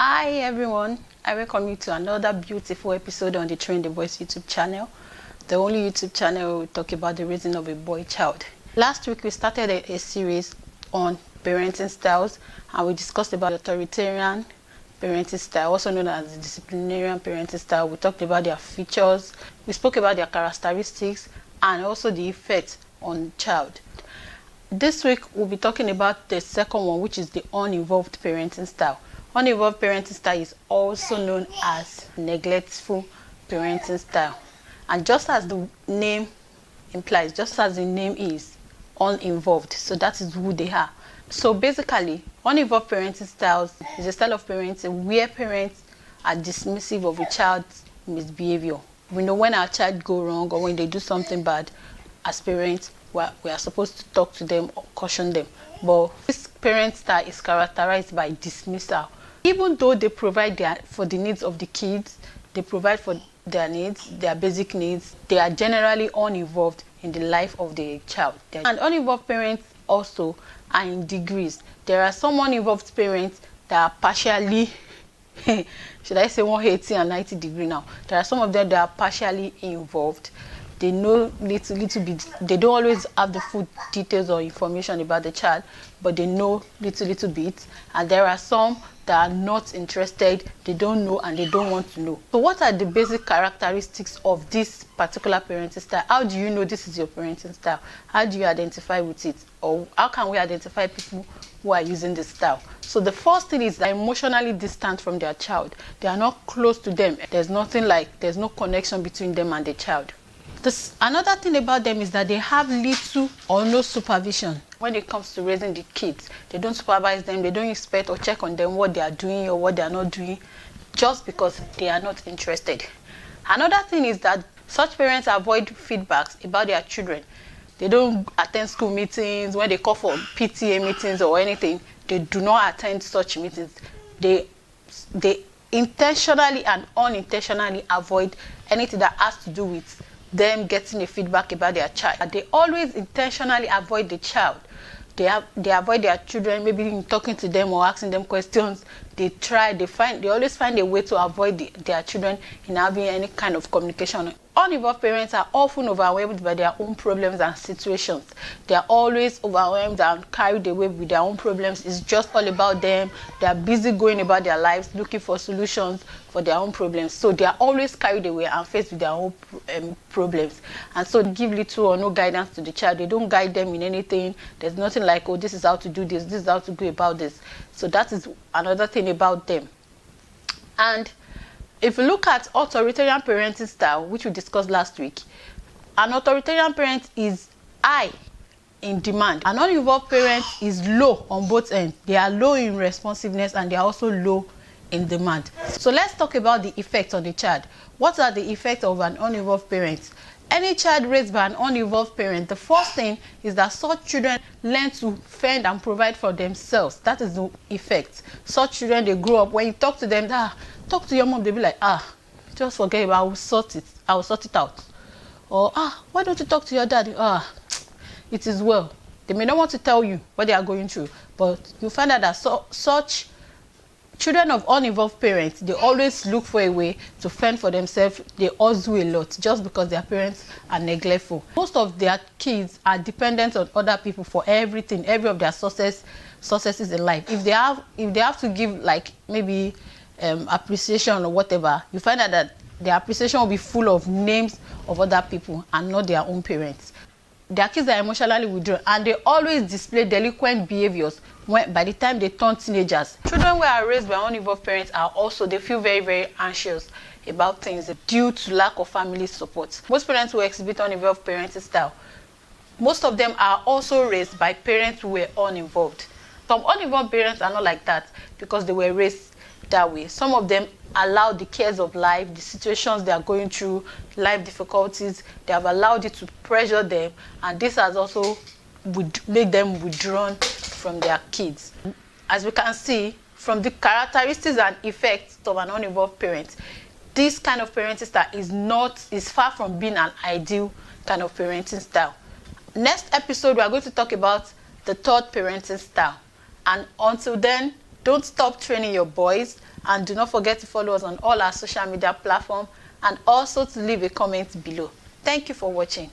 Hi everyone, I welcome you to another beautiful episode on the Traintheboys YouTube channel, the only YouTube channel where we talk about the raising of a boy child. Last week we started a series on parenting styles, and we discussed about the authoritarian parenting style, also known as the disciplinarian parenting style. We talked about their features, we spoke about their characteristics, and also the effect on the child. This week we'll be talking about the second one, which is the uninvolved parenting style. Uninvolved parenting style is also known as neglectful parenting style, and just as the name implies, just as the name is uninvolved, so that is who they are. So basically, uninvolved parenting styles is a style of parenting where parents are dismissive of a child's misbehavior. We know when our child go wrong or when they do something bad, as parents we are supposed to talk to them or caution them, but this parent style is characterized by dismissal. Even though they provide for the needs of the kids, they provide for their needs, their basic needs, they are generally uninvolved in the life of the child. And uninvolved parents also are in degrees. There are some uninvolved parents that are partially should I say 180 and 90 degree now. There are some of them that are partially involved. They know little bit. They don't always have the full details or information about the child, but they know little bit. And there are some that are not interested. They don't know and they don't want to know. So what are the basic characteristics of this particular parenting style? How do you know this is your parenting style? How do you identify with it? Or how can we identify people who are using this style? So the first thing is they're emotionally distant from their child. They are not close to them. There's no connection between them and the child. Another thing about them is that they have little or no supervision when it comes to raising the kids. They don't supervise them, they don't inspect or check on them what they are doing or what they are not doing, just because they are not interested. Another thing is that such parents avoid feedbacks about their children. They don't attend school meetings. When they call for PTA meetings or anything, they do not attend such meetings. They intentionally and unintentionally avoid anything that has to do with them getting a feedback about their child. They always intentionally avoid the child. They avoid their children, maybe in talking to them or asking them questions. They always find a way to avoid their children in having any kind of communication. Uninvolved parents are often overwhelmed by their own problems and situations. They are always overwhelmed and carried away with their own problems. It's just all about them. They are busy going about their lives, looking for solutions for their own problems. So they are always carried away and faced with their own problems. And so they give little or no guidance to the child. They don't guide them in anything. There's nothing like, oh, this is how to do this is how to go about this. So that is another thing about them. And if you look at authoritarian parenting style, which we discussed last week, an authoritarian parent is high in demand. An uninvolved parent is low on both ends. They are low in responsiveness and they are also low in demand. So let's talk about the effects on the child. What are the effects of an uninvolved parent? Any child raised by an uninvolved parent, the first thing is that such children learn to fend and provide for themselves. That is the effect. Such children, they grow up, when you talk to them, talk to your mom, they'll be like, just forget it, I will sort it out. Or, why don't you talk to your dad? It is well. They may not want to tell you what they are going through, but you find out that such children of uninvolved parents, they always look for a way to fend for themselves. They also do a lot just because their parents are neglectful. Most of their kids are dependent on other people for everything, every of their successes in life. If they have to give, like, maybe appreciation or whatever, you find out that their appreciation will be full of names of other people and not their own parents. Their kids are emotionally withdrawn and they always display delinquent behaviors by the time they turn teenagers. Children who are raised by uninvolved parents they feel very, very anxious about things due to lack of family support. Most parents who exhibit uninvolved parenting style, most of them are also raised by parents who were uninvolved. Some uninvolved parents are not like that because they were raised that way. Some of them allow the cares of life, the situations they are going through, life difficulties, they have allowed it to pressure them, and this has also would make them withdrawn from their kids. As we can see from the characteristics and effects of an uninvolved parent, this kind of parenting style is far from being an ideal kind of parenting style. Next episode we are going to talk about the third parenting style, and until then, Don't stop training your boys, and do not forget to follow us on all our social media platforms, and also to leave a comment below. Thank you for watching.